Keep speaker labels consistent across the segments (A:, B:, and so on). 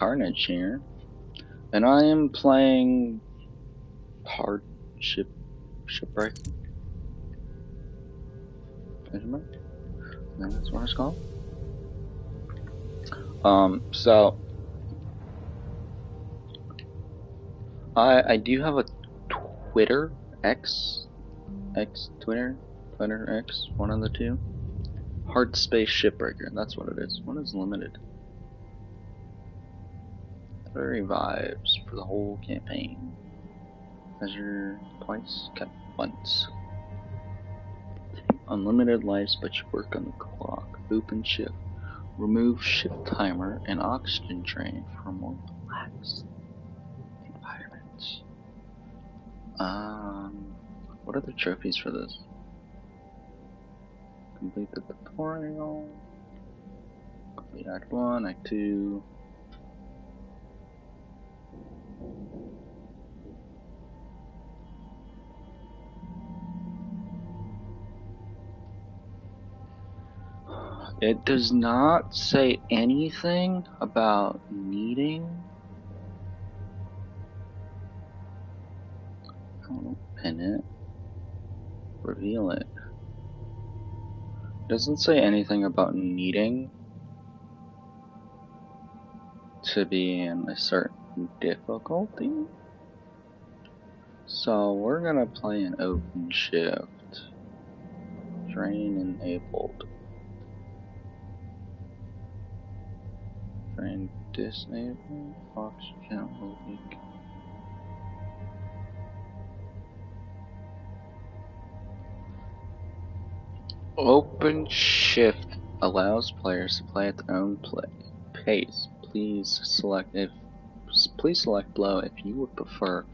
A: Carnage here, and I am playing Shipwrecking. Isn't it? I think that's what it's called. So I do have a Twitter Twitter X, one of the two. Hard Space Shipbreaker, that's what it is. One is limited. 30 vibes for the whole campaign. Measure twice, cut once. Unlimited lives, but you work on the clock. Open shift. Remove shift timer and oxygen drain for a more relaxed environment. What are the trophies for this? Complete the tutorial. Complete Act 1, Act 2. It does not say anything about needing. I'll pin it. Reveal it. It doesn't say anything about needing to be in a certain difficulty. So we're gonna play an open shift. Drain enabled. Drain disabled. Oxygen leak. Open shift allows players to play at their own pace. Please select below if you would prefer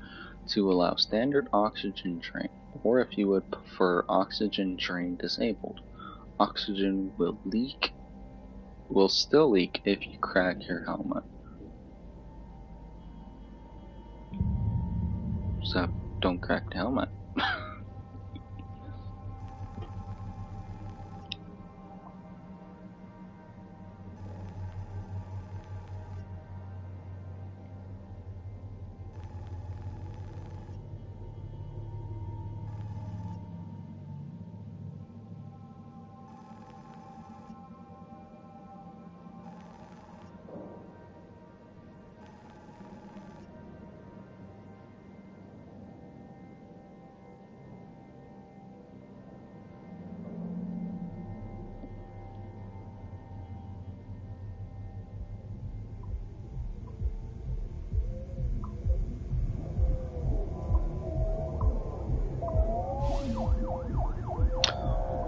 A: to allow standard oxygen drain, or if you would prefer oxygen drain disabled. Oxygen will still leak if you crack your helmet. So don't crack the helmet.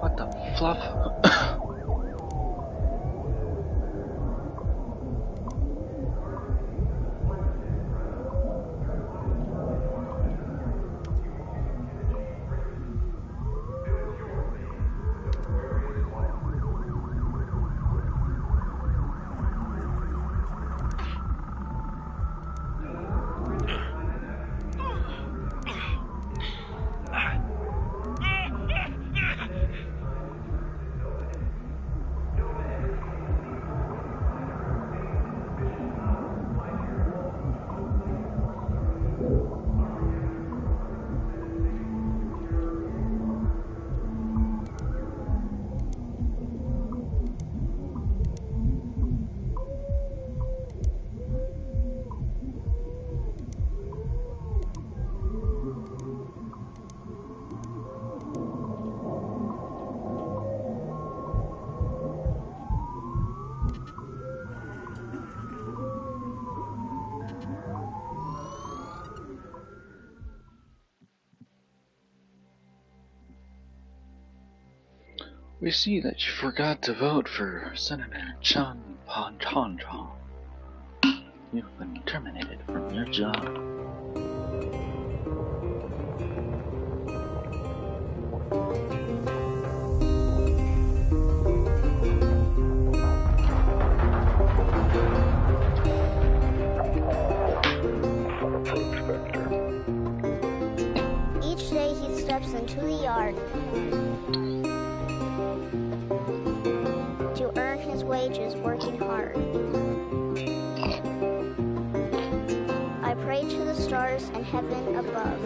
A: What the fluff? We see that you forgot to vote for Senator Chan Panchancha. You've been terminated from your job.
B: Each day he steps into the yard to earn his wages working hard. stars and heaven above.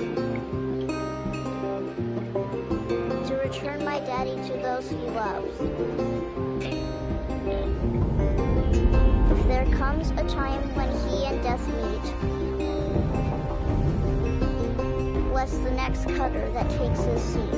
B: To return my daddy to those he loves. If there comes a time when he and death meet, bless the next cutter that takes his seat.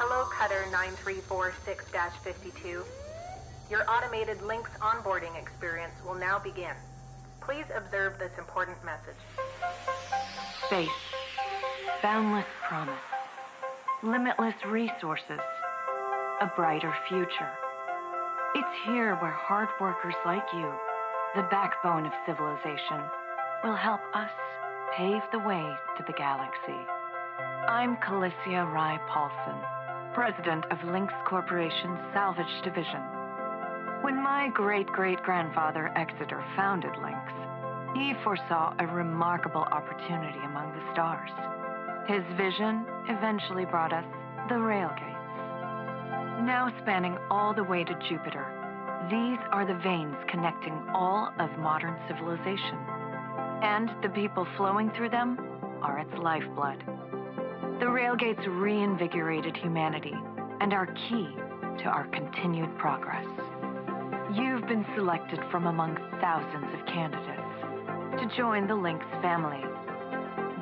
C: Hello, Cutter 9346-52. Your automated Lynx onboarding experience will now begin. Please observe this important message.
D: Space. Boundless promise. Limitless resources. A brighter future. It's here where hard workers like you, the backbone of civilization, will help us pave the way to the galaxy. I'm Calicia Rye Paulson, president of Lynx Corporation's Salvage Division. When my great-great-grandfather Exeter founded Lynx, he foresaw a remarkable opportunity among the stars. His vision eventually brought us the railgates. Now spanning all the way to Jupiter, these are the veins connecting all of modern civilization. And the people flowing through them are its lifeblood. The railgates reinvigorated humanity and are key to our continued progress. You've been selected from among thousands of candidates to join the Lynx family.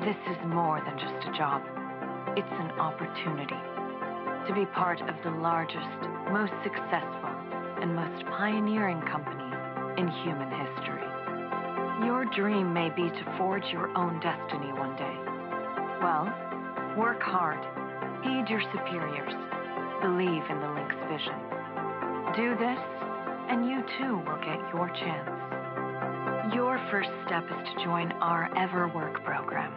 D: This is more than just a job. It's an opportunity to be part of the largest, most successful, and most pioneering company in human history. Your dream may be to forge your own destiny one day. Well, work hard, heed your superiors, believe in the Lynx vision. Do this, and you too will get your chance. Your first step is to join our EverWork program,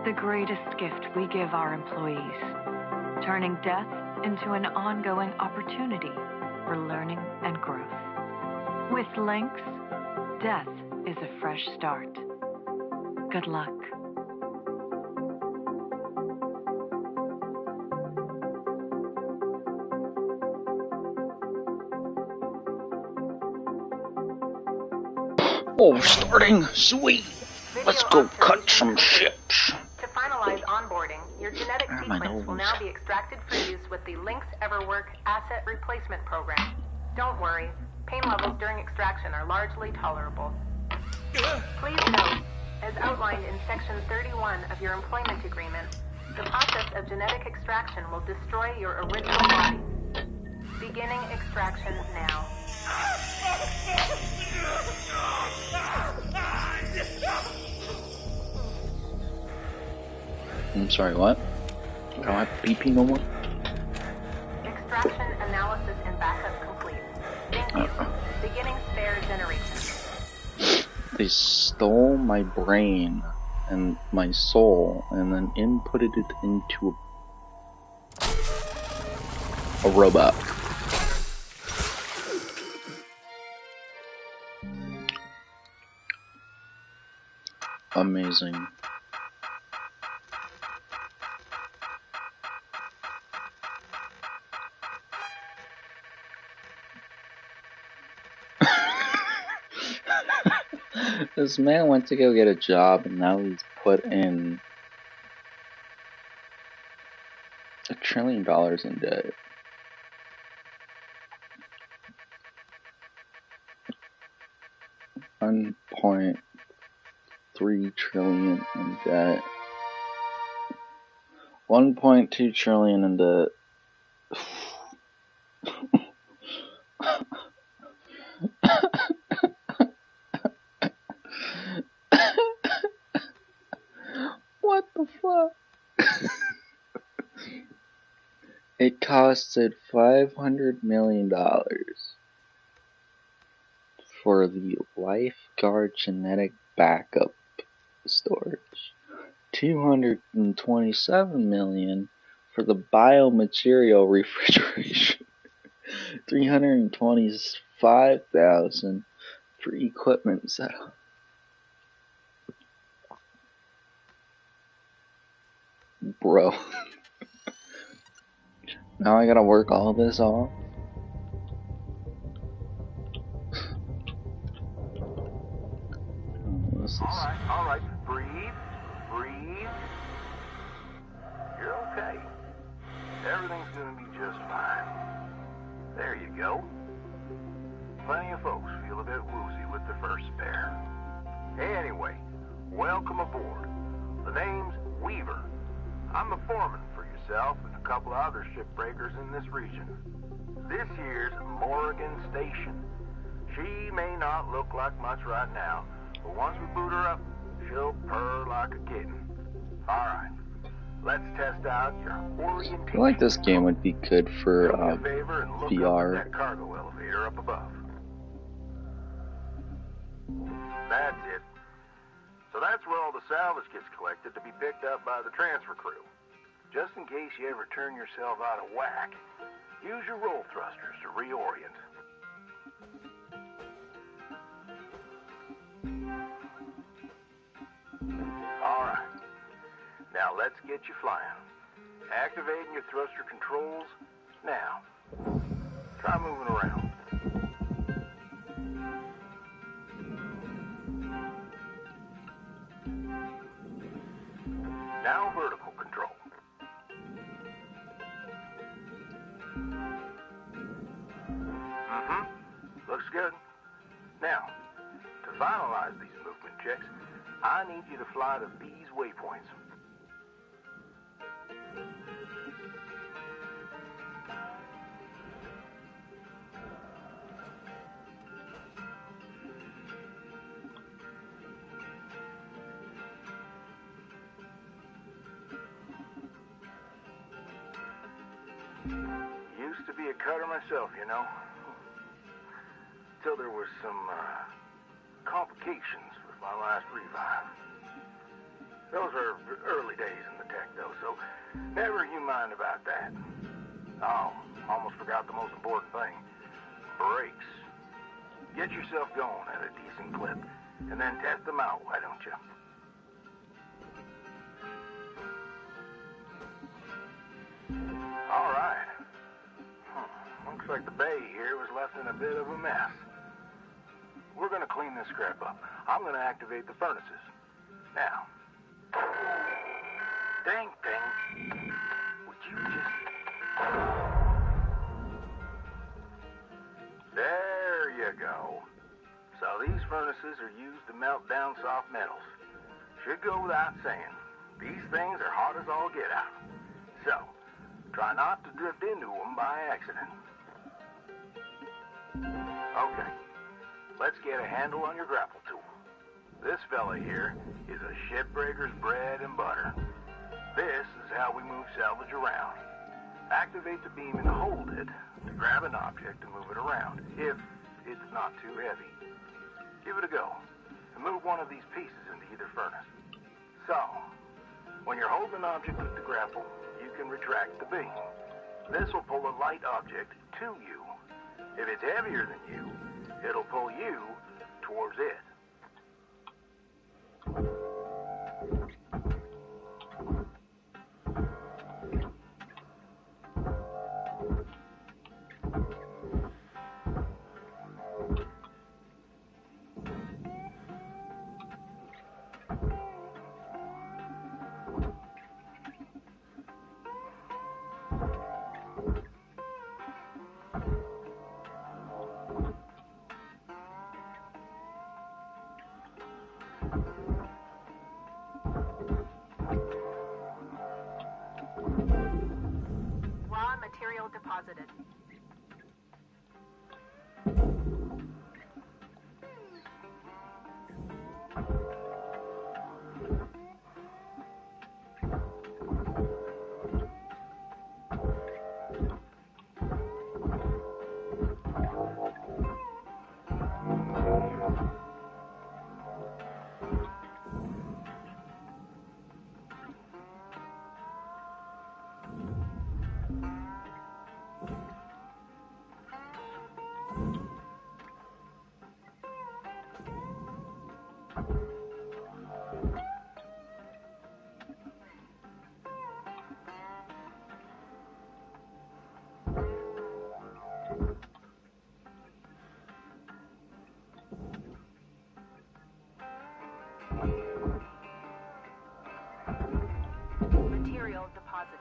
D: the greatest gift we give our employees, turning death into an ongoing opportunity for learning and growth. With Lynx, death is a fresh start. Good luck.
A: Oh, we're starting? Sweet! Let's go cut some ships.
C: To finalize onboarding, your genetic sequence will now be extracted for use with the Lynx EverWork Asset Replacement Program. Don't worry, pain levels during extraction are largely tolerable. Please note, as outlined in Section 31 of your employment agreement, the process of genetic extraction will destroy your original body. Beginning extraction now.
A: I'm sorry, what? I don't have PP no more?
C: Extraction, analysis, and backup complete. Thank you. Beginning spare generation.
A: They stole my brain and my soul and then inputted it into a robot. Amazing. This man went to go get a job and now he's put in $1 trillion in debt. $1.3 trillion in debt. 1.2 trillion in debt. What the fuck? It costed $500 million for the Lifeguard genetic backup storage, $227 million for the biomaterial refrigeration, $325,000 for equipment setup. Bro. Now I gotta work all this off?
E: All right, breathe. You're okay. Everything's gonna be just fine. There you go. Plenty of folks feel a bit woozy with the first spare. Anyway, welcome aboard. The name's Weaver. I'm the foreman for yourself and a couple of other shipbreakers in this region. This here's Morgan Station. She may not look like much right now, but once we boot her up, she'll purr like a kitten. Alright, let's test out your orientation.
A: I feel like this game would be good for VR.
E: That cargo elevator up above. That's it. So that's where all the salvage gets collected to be picked up by the transfer crew. Just in case you ever turn yourself out of whack, use your roll thrusters to reorient. Alright, now let's get you flying. Activating your thruster controls now. Try moving around. Now vertical control. Looks good. Now, to finalize these movement checks, I need you to fly to these waypoints. Used to be a cutter myself, you know. Till there was some complications with my last revive. Those are early days in the tech, though, so never you mind about that. Oh, almost forgot the most important thing. Brakes. Get yourself going at a decent clip, and then test them out, why don't you? All right. Looks like the bay here was left in a bit of a mess. We're gonna clean this crap up. I'm gonna activate the furnaces. Now. Dang thing. Would you just... There you go. So these furnaces are used to melt down soft metals. Should go without saying. These things are hot as all get out. So, try not to drift into them by accident. Okay. Let's get a handle on your grapple tool. This fella here is a shipbreaker's bread and butter. This is how we move salvage around. Activate the beam and hold it to grab an object and move it around, if it's not too heavy. Give it a go, and move one of these pieces into either furnace. So, when you're holding an object with the grapple, you can retract the beam. This will pull a light object to you. If it's heavier than you, it'll pull you towards it.
C: Raw material deposited. Material deposited.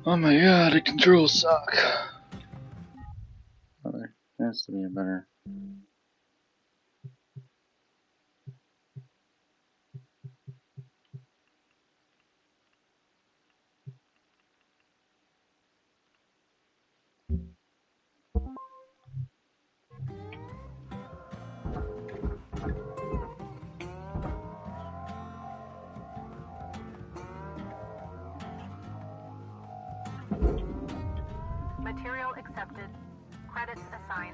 A: Oh my god, the controls suck. Oh, there has to be a better.
C: Material accepted. Credits assigned.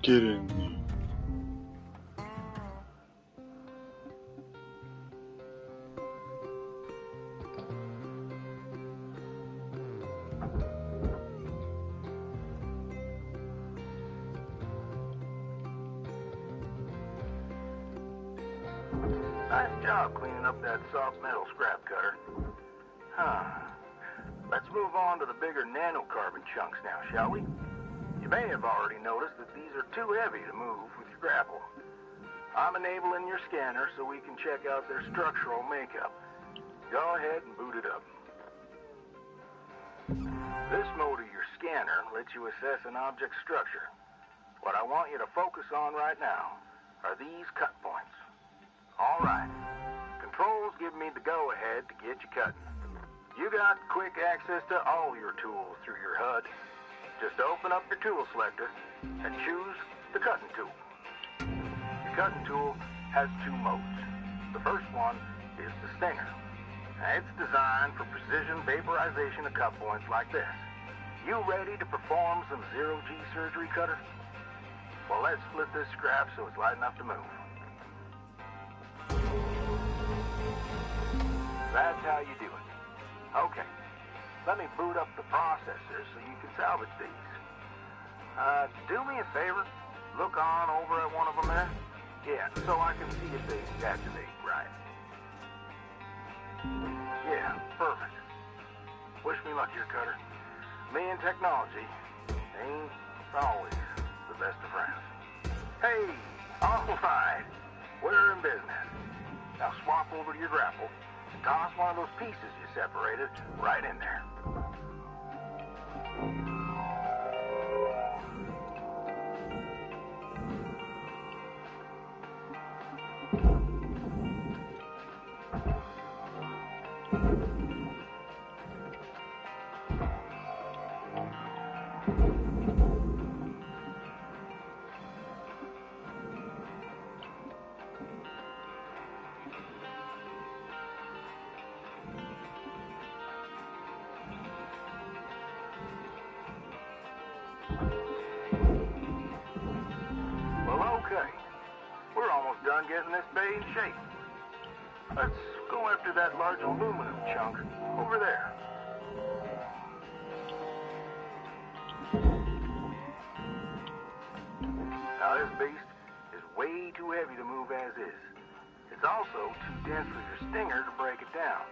A: Get in.
E: Nice job cleaning up that soft metal scrap cutter. Huh. Let's move on to the bigger nanocarbon chunks now, shall we? You may have already noticed that these are too heavy to move with your grapple. I'm enabling your scanner so we can check out their structural makeup. Go ahead and boot it up. This mode of your scanner lets you assess an object's structure. What I want you to focus on right now are these cut points. All right. Controls give me the go-ahead to get you cutting. You got quick access to all your tools through your HUD. Just open up your tool selector and choose the cutting tool. The cutting tool has two modes. The first one is the stinger. Now, it's designed for precision vaporization of cut points like this. You ready to perform some zero-G surgery, Cutter? Well, let's split this scrap so it's light enough to move. That's how you do it. Okay, let me boot up the processor so you can salvage these. Do me a favor. Look on over at one of them there. Yeah, so I can see if they activate right. Yeah, perfect. Wish me luck here, Cutter. Me and technology ain't always the best of friends. Hey, all right. We're in business. Now swap over to your grapple and toss one of those pieces you separated right in there. Well, okay. We're almost done getting this bay in shape. Let's go after that large aluminum chunk over there. Now, this beast is way too heavy to move as is. It's also too dense for your stinger to break it down.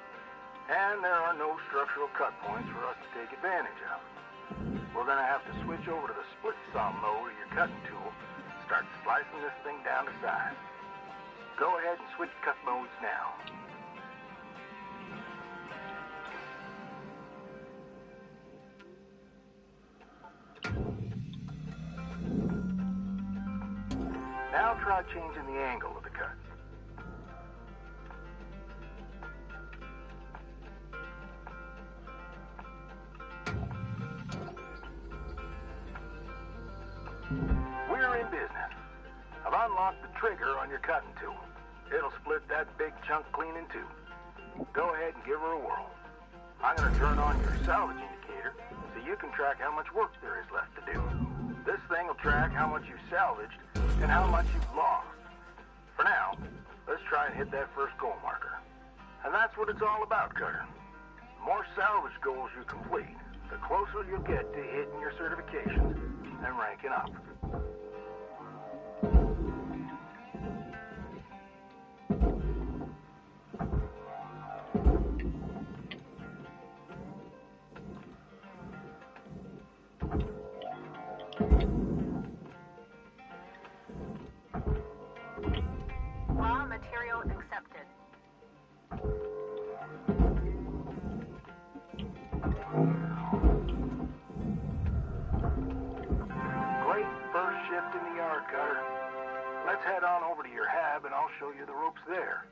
E: And there are no structural cut points for us to take advantage of. We're going to have to switch over to the split saw mode of your cutting tool and start slicing this thing down to size. Go ahead and switch cut modes now. Now try changing the angle of the cut. We're in business. I've unlocked the trigger on your cutting tool. It'll split that big chunk clean in two. Go ahead and give her a whirl. I'm going to turn on your salvage indicator so you can track how much work there is left to do. This thing will track how much you've salvaged and how much you've lost. For now, let's try and hit that first goal marker. And that's what it's all about, Cutter. The more salvage goals you complete, the closer you'll get to hitting your certifications and ranking up.
C: Raw material accepted.
E: Great first shift in the yard, Cutter. Let's head on over to your hab and I'll show you the ropes there.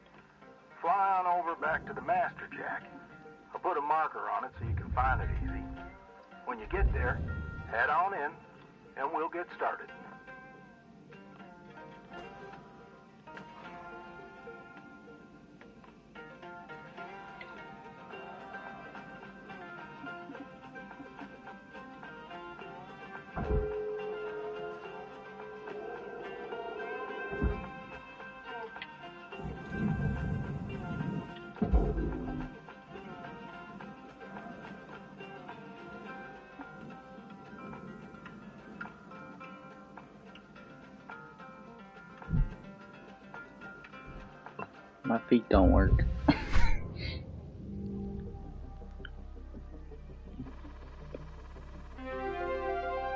E: Fly on over back to the master jack. I'll put a marker on it so you can find it easy. When you get there, head on in and we'll get started.
A: My feet don't work.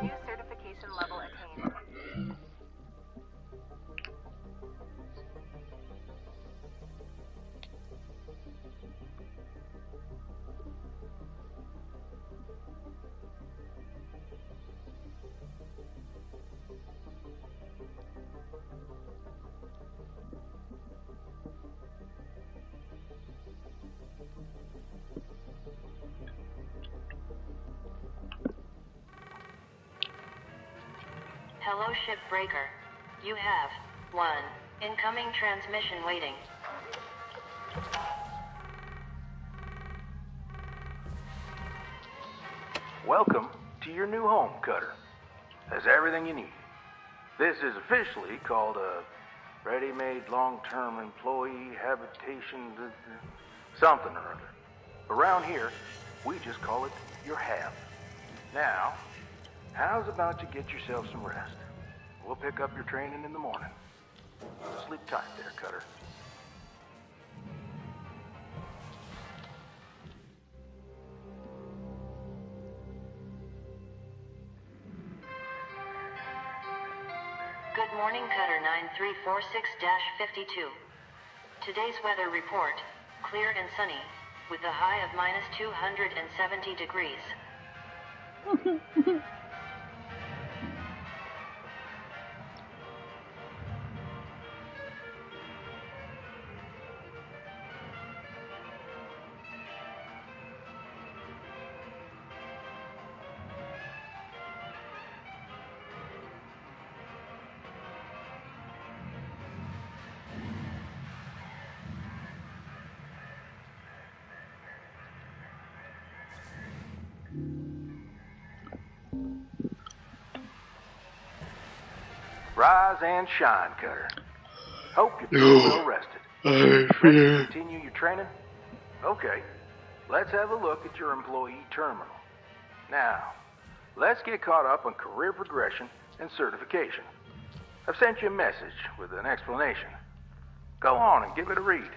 C: New certification level attained.
D: Hello, Shipbreaker. You have one incoming transmission waiting.
E: Welcome to your new home, Cutter. Has everything you need. This is officially called a ready-made long-term employee habitation something or other. Around here, we just call it your hab. Now, How's about you get yourself some rest? We'll pick up your training in the morning. Sleep tight there, Cutter.
F: Good morning, Cutter 9346-52. Today's weather report, clear and sunny, with a high of minus 270 degrees.
E: Rise and shine, Cutter. Hope you feel well rested. Ready to continue your training? Okay. Let's have a look at your employee terminal. Now, let's get caught up on career progression and certification. I've sent you a message with an explanation. Go on and give it a read.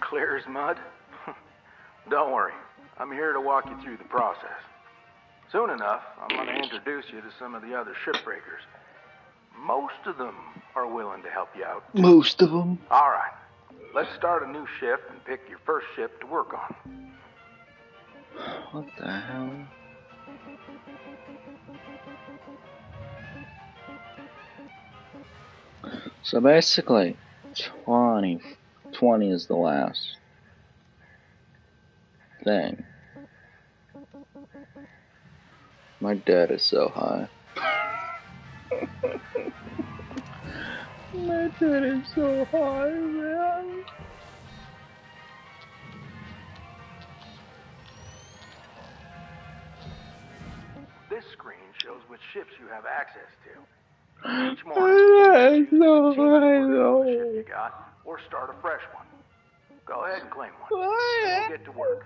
E: Clear as mud? Don't worry, I'm here to walk you through the process. Soon enough, I'm going to introduce you to some of the other shipbreakers. Most of them are willing to help you out.
A: Most of them.
E: All right, let's start a new shift and pick your first ship to work on.
A: What the hell? So basically, 20 is the last thing. My debt is so high. My debt is so high, man.
E: This screen shows which ships you have access to. Each morning, you can choose to change the order of the ship you got, or start a fresh one. Go ahead and claim one, and we'll get to work.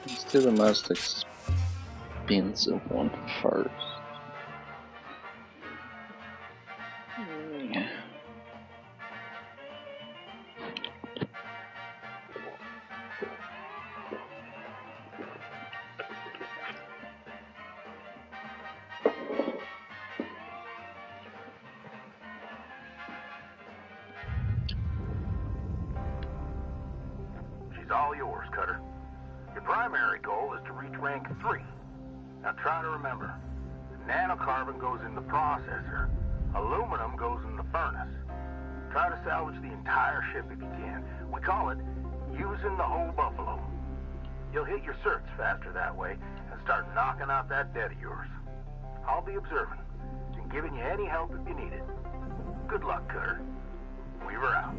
A: Let's do the most expensive one first.
E: She's all yours, Cutter. Your primary goal is to reach rank 3. Now try to remember, nanocarbon goes in the processor, aluminum goes in the furnace. Try to salvage the entire ship if you can. We call it using the whole buffalo. You'll hit your certs faster that way and start knocking out that debt of yours. I'll be observing and giving you any help if you need it. Good luck, Cutter. Weaver out.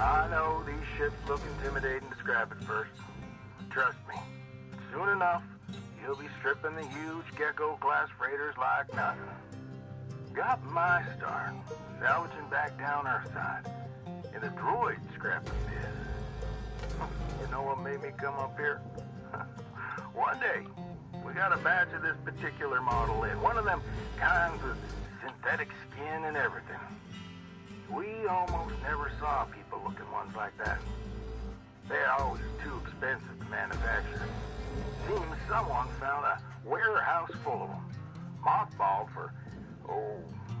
E: I know these ships look intimidating to scrap at first. Trust me, soon enough, you'll be stripping the huge Gecko-class freighters like nothing. Got my start, salvaging back down Earthside, in the droid scrapping biz. You know what made me come up here? One day, we got a batch of this particular model in, one of them kinds with synthetic skin and everything. We almost never saw people-looking ones like that. They're always too expensive to manufacture. Seems someone found a warehouse full of them, mothballed for,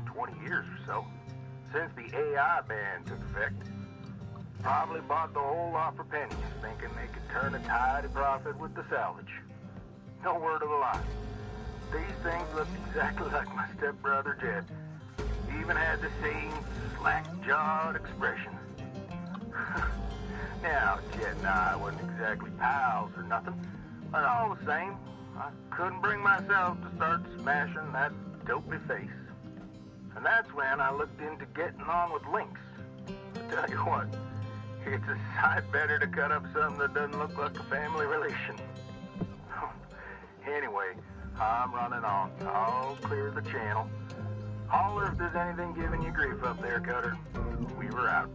E: 20 years or so, since the AI ban took effect. Probably bought the whole lot for pennies, thinking they could turn a tide of profit with the salvage. No word of a lie. These things looked exactly like my stepbrother Jed. Even had the same slack-jawed expression. Now, Jed and I wasn't exactly pals or nothing, but all the same, I couldn't bring myself to start smashing that dopey face. And that's when I looked into getting on with Lynx. I tell you what, it's a sight better to cut up something that doesn't look like a family relation. Anyway, I'm running on. I'll clear the channel. Holler if there's anything giving you grief up there, Cutter. Weaver out.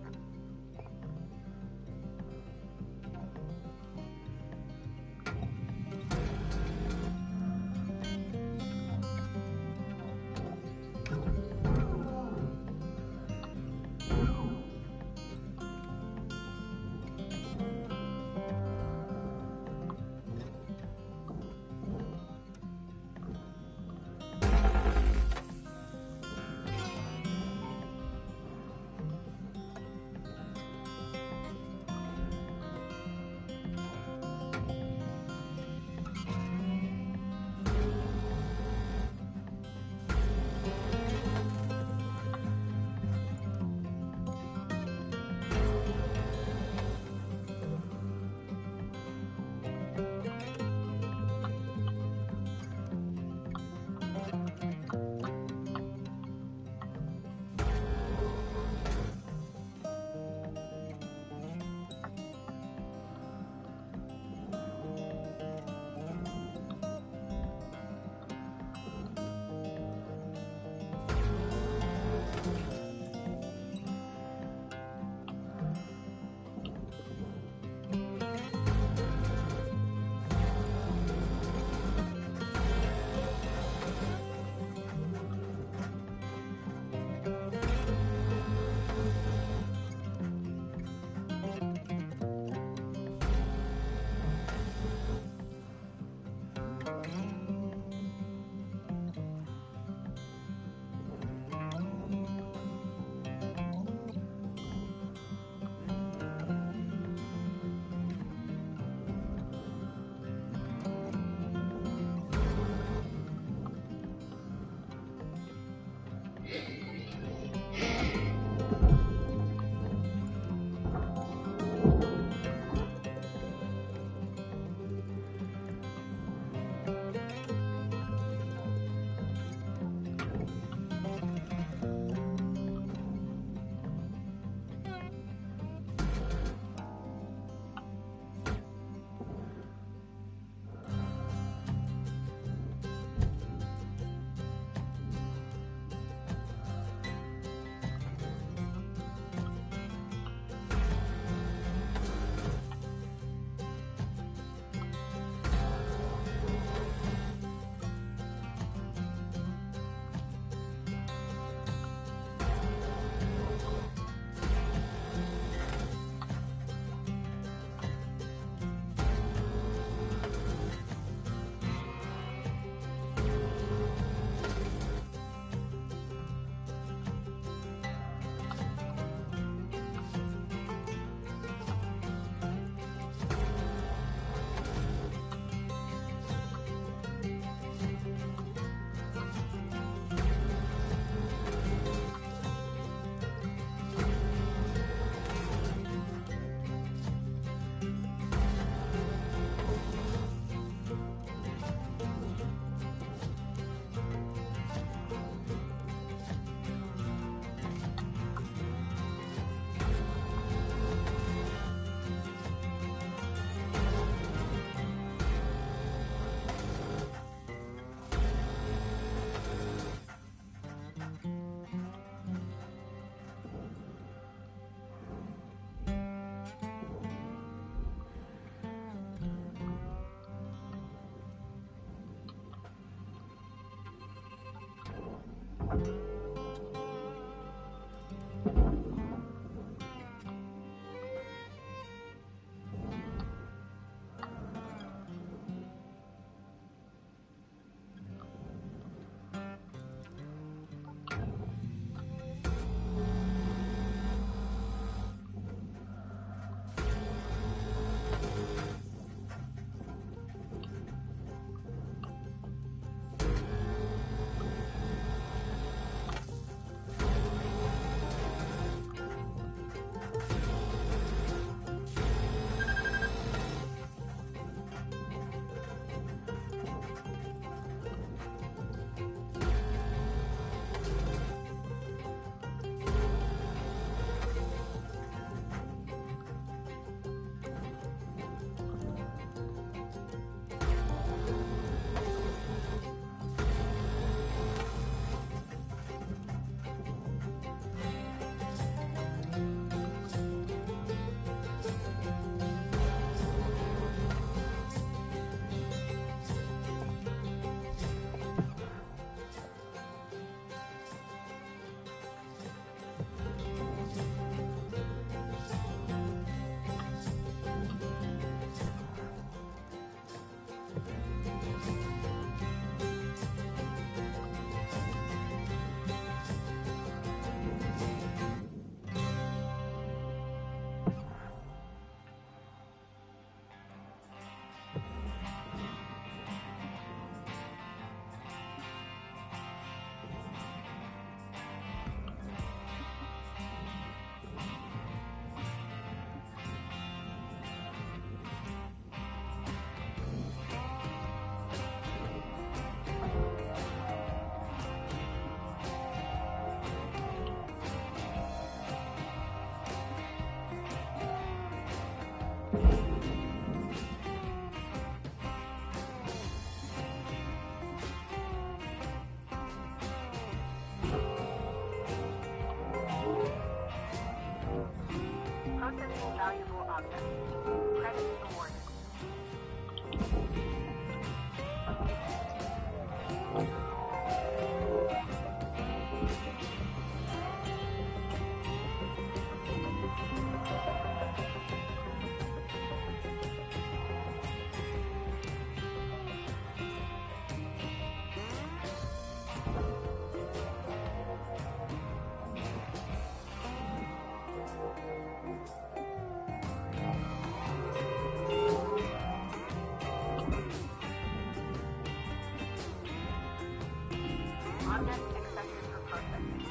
C: Object accepted for processing.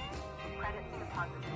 C: Credits deposited.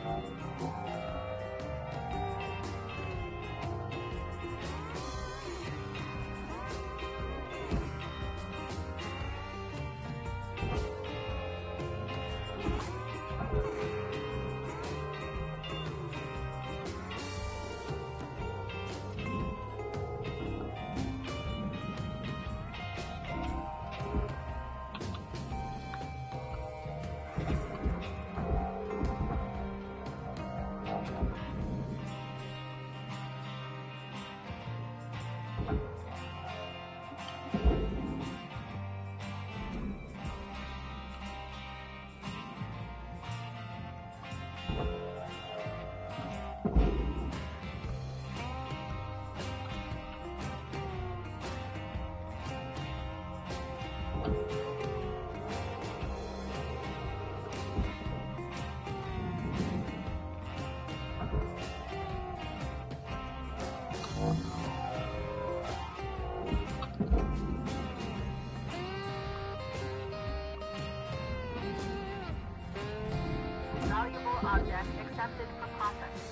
C: Valuable object accepted for processing.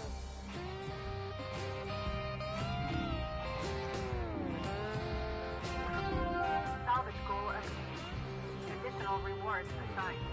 C: Salvage goal achieved. Additional rewards assigned.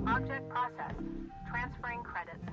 C: Object processed. Transferring credits.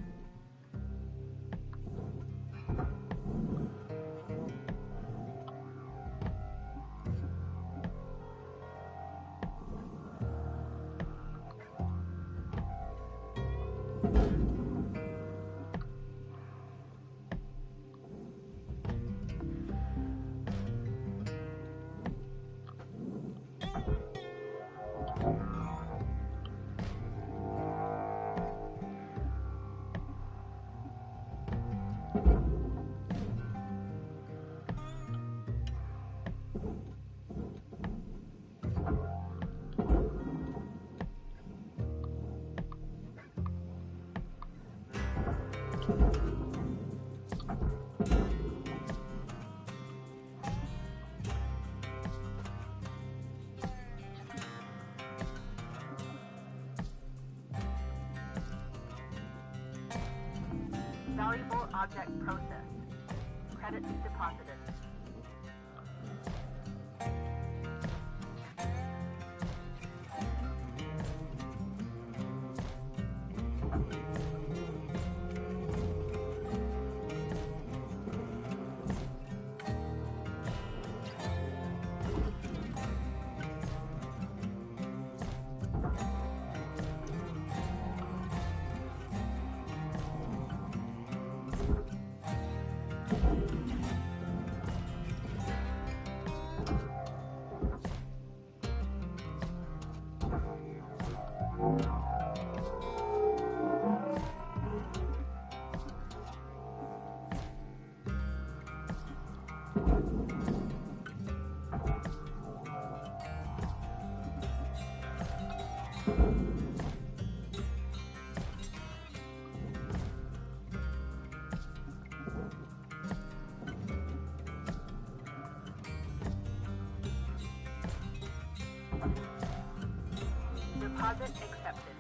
C: Valuable object processed. Credits deposited. Deposit accepted.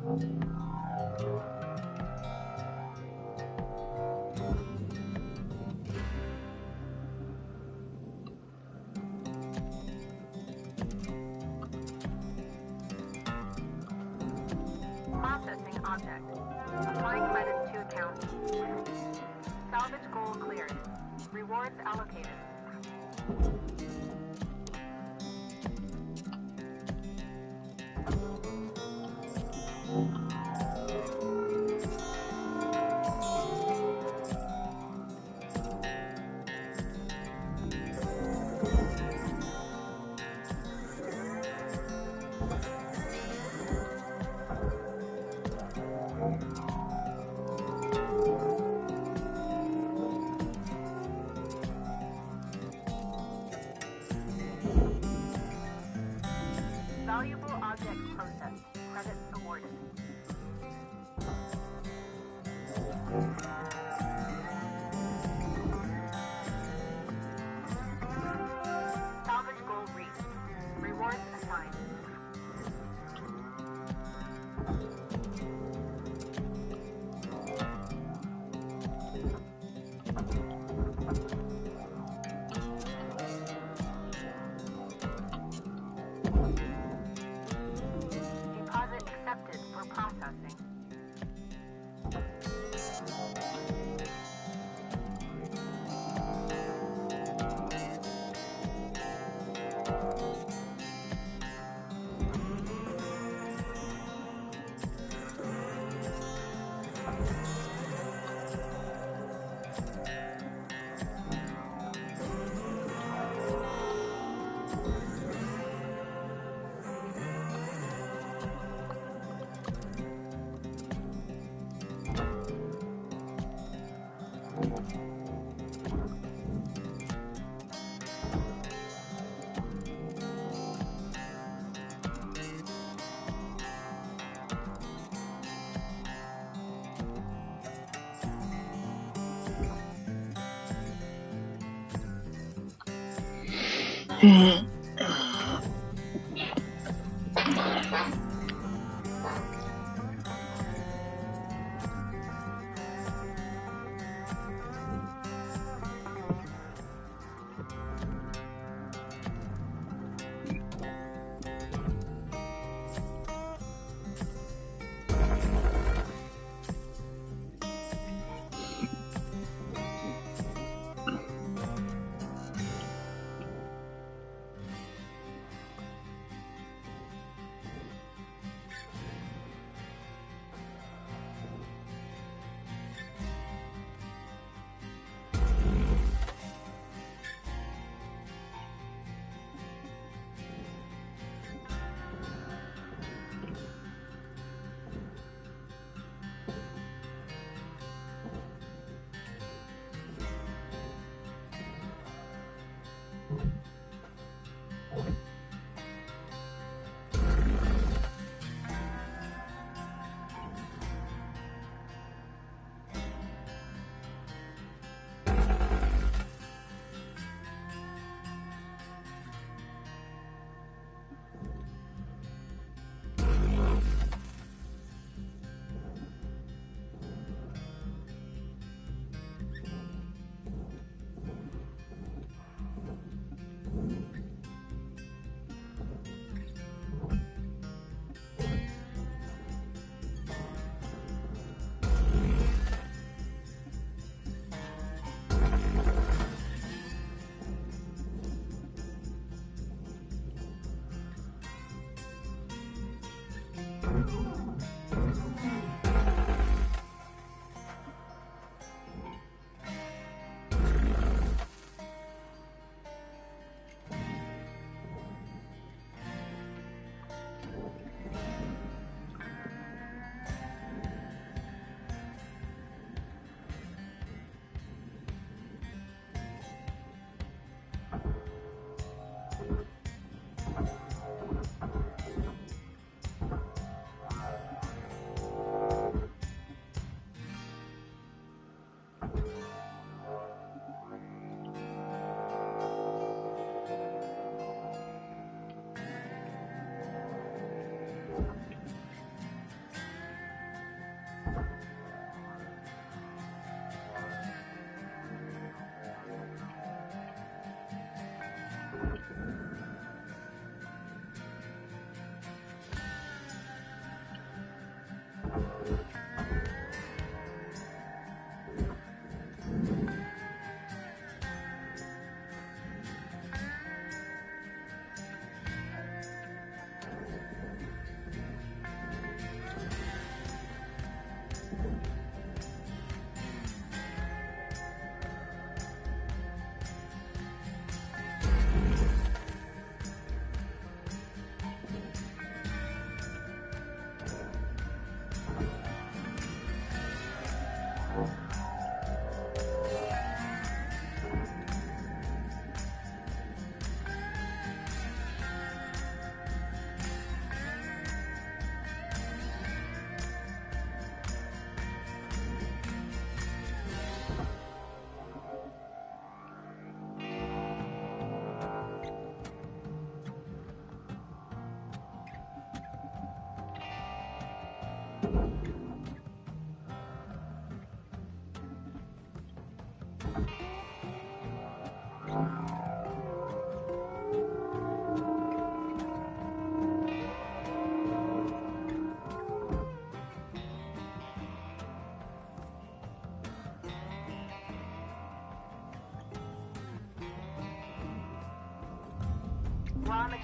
C: Processing object. Applying credits to account. Salvage goal cleared. Rewards allocated. Valuable object processed. Credits awarded. Salvage goal reached. Rewards assigned. Deposit accepted for processing.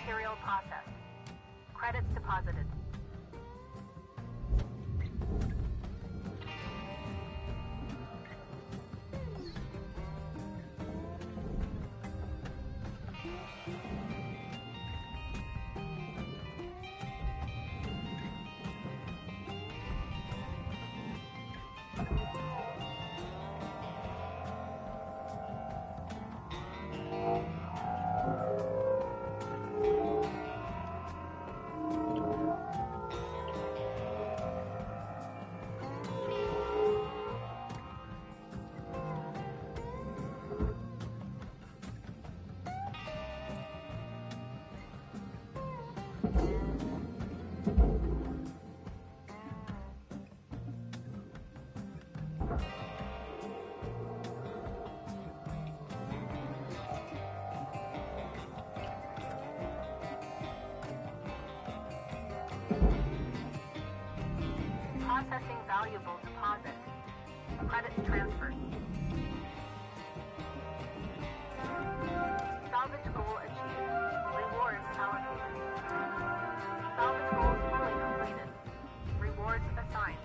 C: material processed. Credits deposited. Processing valuable deposit. Credits transferred. Salvage goal achieved. Rewards allocated. Salvage goal fully completed. Rewards assigned.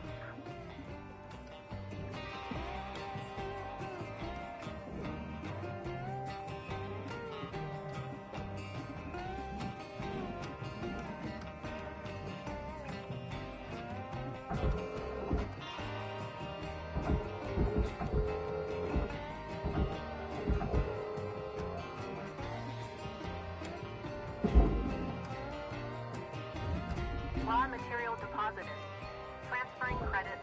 C: Raw material deposited. Transferring credit.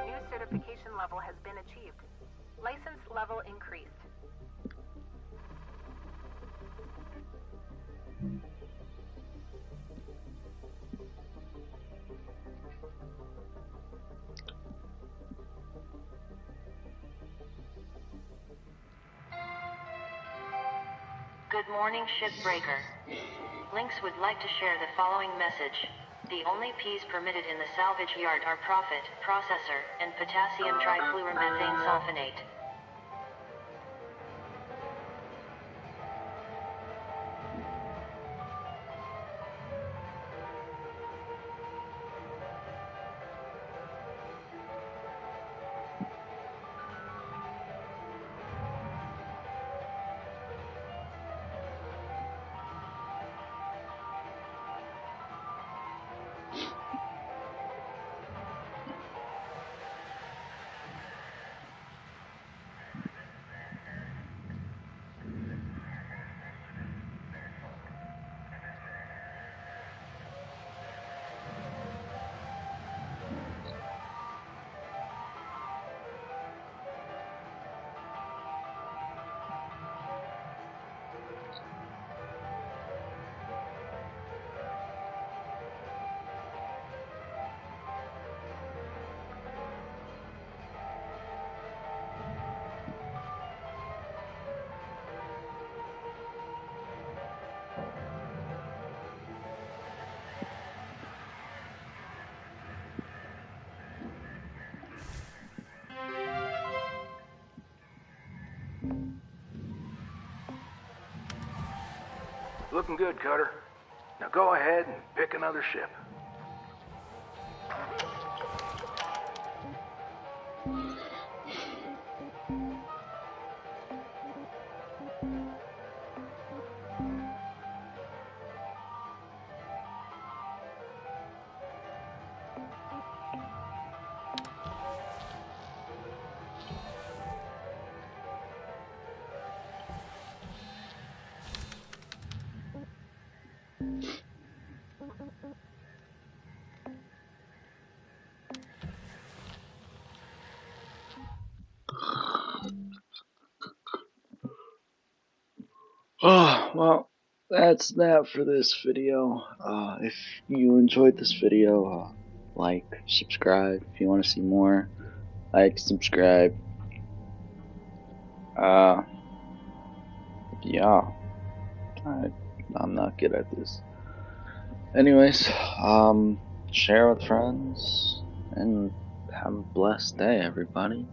C: New certification level has been achieved. License level increased.
F: Good morning, Shipbreaker. Lynx would like to share the following message. The only P's permitted in the salvage yard are profit, processor, and potassium trifluoromethane sulfonate.
E: Looking good, Cutter. Now go ahead and pick another ship.
A: Oh, well, that's that for this video. If you enjoyed this video, like, subscribe if you want to see more. Like, subscribe. Yeah, I'm not good at this. Anyways, share with friends, and have a blessed day, everybody.